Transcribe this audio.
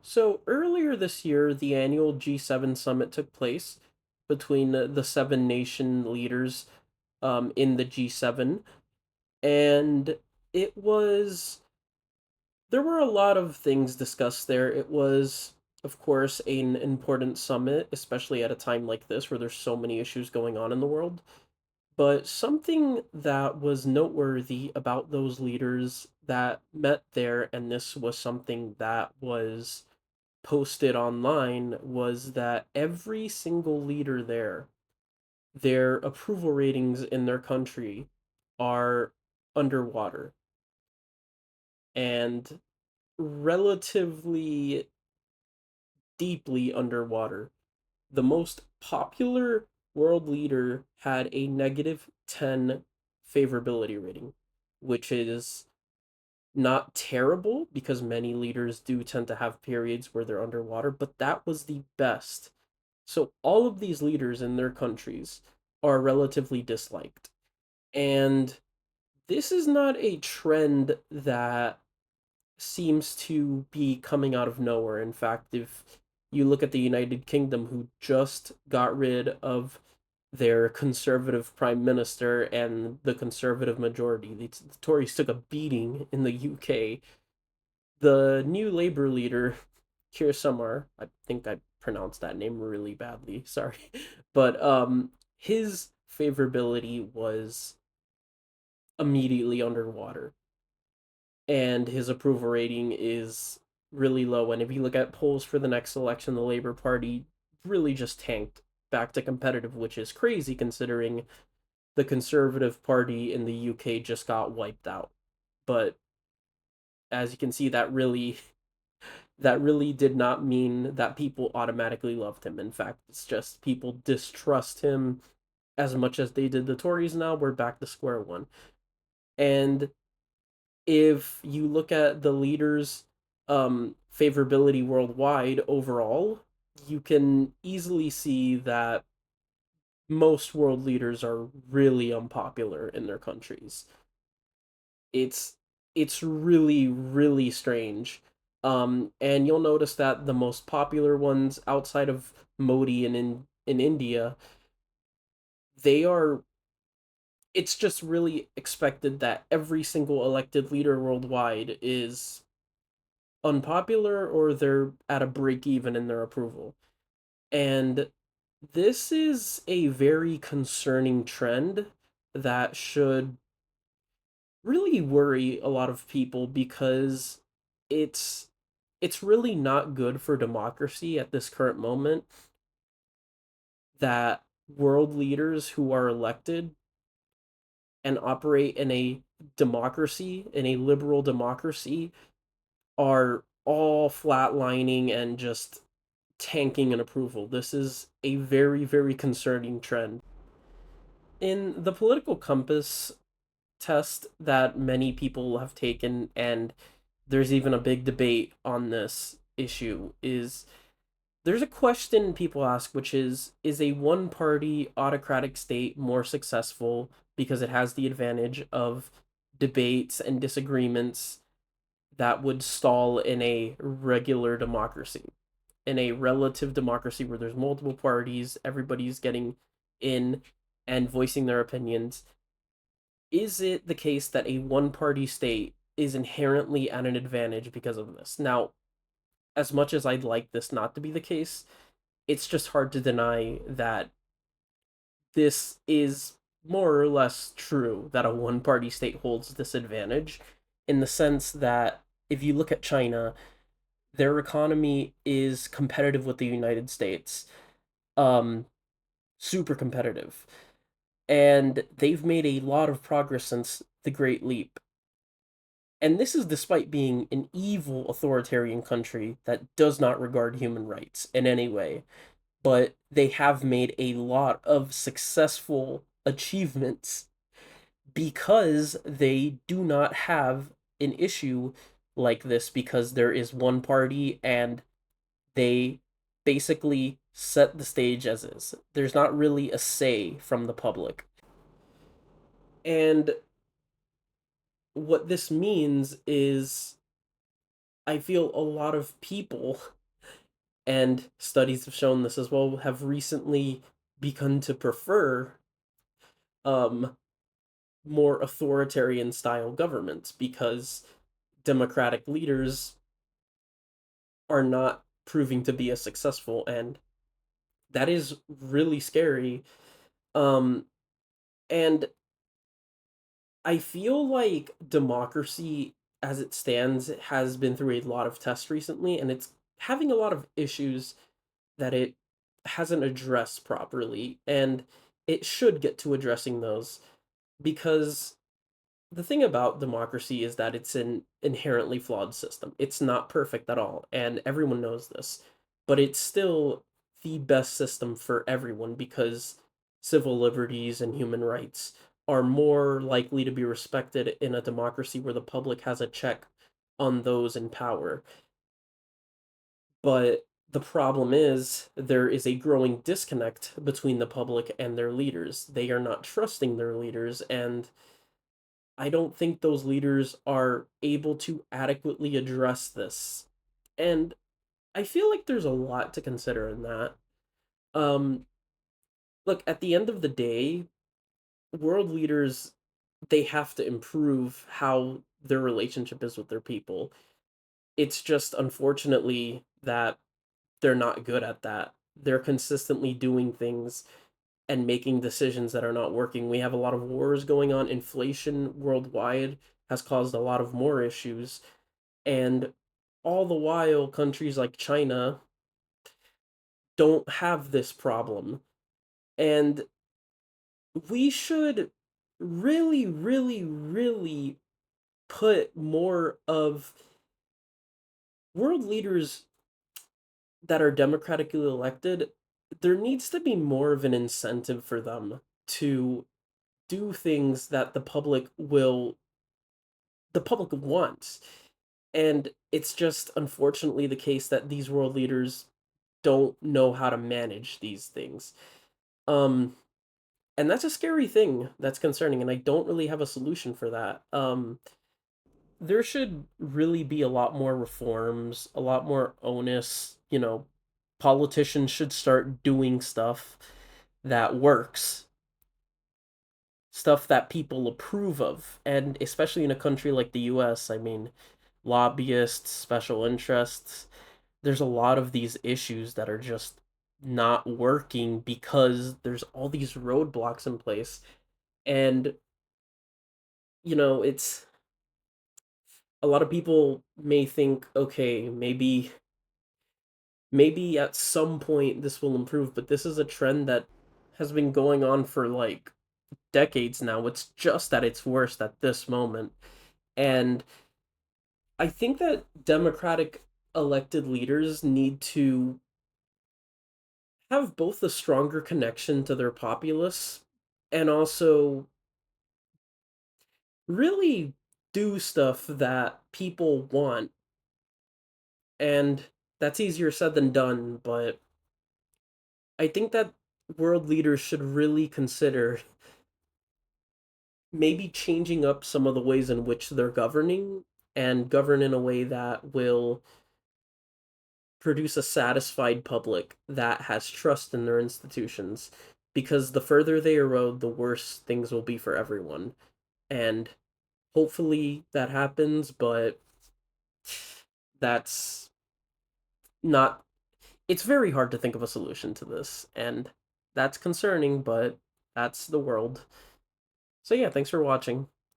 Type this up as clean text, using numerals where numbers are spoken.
So earlier this year, the annual G7 summit took place between the seven nation leaders in the G7, and it was there were a lot of things discussed there. It was, of course, an important summit, especially at a time like this where there's so many issues going on in the world. But something that was noteworthy about those leaders that met there, and this was something that was posted online, was that every single leader there, their approval ratings in their country are underwater and relatively deeply underwater. The most popular world leader had a negative 10 favorability rating, which is not terrible because many leaders do tend to have periods where they're underwater, but that was the best. So all of these leaders in their countries are relatively disliked. And this is not a trend that seems to be coming out of nowhere. In fact, if you look at the United Kingdom, who just got rid of their conservative prime minister and the conservative majority, the Tories took a beating in the UK. The new Labour leader, Keir Starmer, I think I pronounced that name really badly, sorry, but his favorability was immediately underwater, and his approval rating is really low. And if you look at polls for the next election, the Labour Party really just tanked back to competitive, which is crazy considering the Conservative Party in the UK just got wiped out. But as you can see, that really did not mean that people automatically loved him. In fact, it's just people distrust him as much as they did the Tories. Now we're back to square one. And if you look at the leaders' favorability worldwide overall, you can easily see that most world leaders are really unpopular in their countries. It's it's really really strange. And you'll notice that the most popular ones outside of Modi and in India, they are it's just really expected that every single elected leader worldwide is unpopular or they're at a break even in their approval. And this is a very concerning trend that should really worry a lot of people because it's it's really not good for democracy at this current moment that world leaders who are elected and operate in a democracy, in a liberal democracy, are all flatlining and just tanking in approval. This is a very, very concerning trend. In the political compass test that many people have taken, and there's even a big debate on this issue, is there's a question people ask, which is a one party autocratic state more successful because it has the advantage of debates and disagreements that would stall in a regular democracy? In a relative democracy where there's multiple parties, everybody's getting in and voicing their opinions, is it the case that a one party state is inherently at an advantage because of this? Now, as much as I'd like this not to be the case, it's just hard to deny that this is more or less true that a one party state holds this advantage in the sense that if you look at China, their economy is competitive with the United States. Um, Super competitive. And they've made a lot of progress since the Great Leap. And this is despite being an evil authoritarian country that does not regard human rights in any way. But they have made a lot of successful achievements because they do not have an issue like this because there is one party and they basically set the stage as is. There's not really a say from the public. And what this means is I feel a lot of people, and studies have shown this as well, have recently begun to prefer um more authoritarian style governments because democratic leaders are not proving to be as successful, and that is really scary. um and I feel like democracy as it stands has been through a lot of tests recently, and it's having a lot of issues that it hasn't addressed properly, and it should get to addressing those, because the thing about democracy is that it's an inherently flawed system. It's not perfect at all, and everyone knows this, but it's still the best system for everyone because civil liberties and human rights are more likely to be respected in a democracy where the public has a check on those in power. But the problem is there is a growing disconnect between the public and their leaders. They are not trusting their leaders, and I don't think those leaders are able to adequately address this. And I feel like there's a lot to consider in that. Um, Look, at the end of the day, world leaders, they have to improve how their relationship is with their people. It's just unfortunately that they're not good at that. They're consistently doing things and making decisions that are not working. We have a lot of wars going on. Inflation worldwide has caused a lot of more issues. And all the while, countries like China don't have this problem. And we should really, really, really put more of world leaders that are democratically elected. There needs to be more of an incentive for them to do things that the public wants. And it's just unfortunately the case that these world leaders don't know how to manage these things. Um, and that's a scary thing that's concerning, and I don't really have a solution for that. There should really be a lot more reforms, a lot more onus. Politicians should start doing stuff that works, stuff that people approve of. And especially in a country like the US, I mean, lobbyists, special interests, there's a lot of these issues that are just not working because there's all these roadblocks in place. And, it's a lot of people may think, okay, maybe at some point this will improve, but this is a trend that has been going on for like decades now. It's just at its worst at this moment. And I think that democratic elected leaders need to have both a stronger connection to their populace and also really do stuff that people want. And that's easier said than done, but I think that world leaders should really consider maybe changing up some of the ways in which they're governing and govern in a way that will produce a satisfied public that has trust in their institutions, because the further they erode, the worse things will be for everyone. And hopefully that happens, but that's not it's very hard to think of a solution to this, and that's concerning, but that's the world. So yeah, thanks for watching.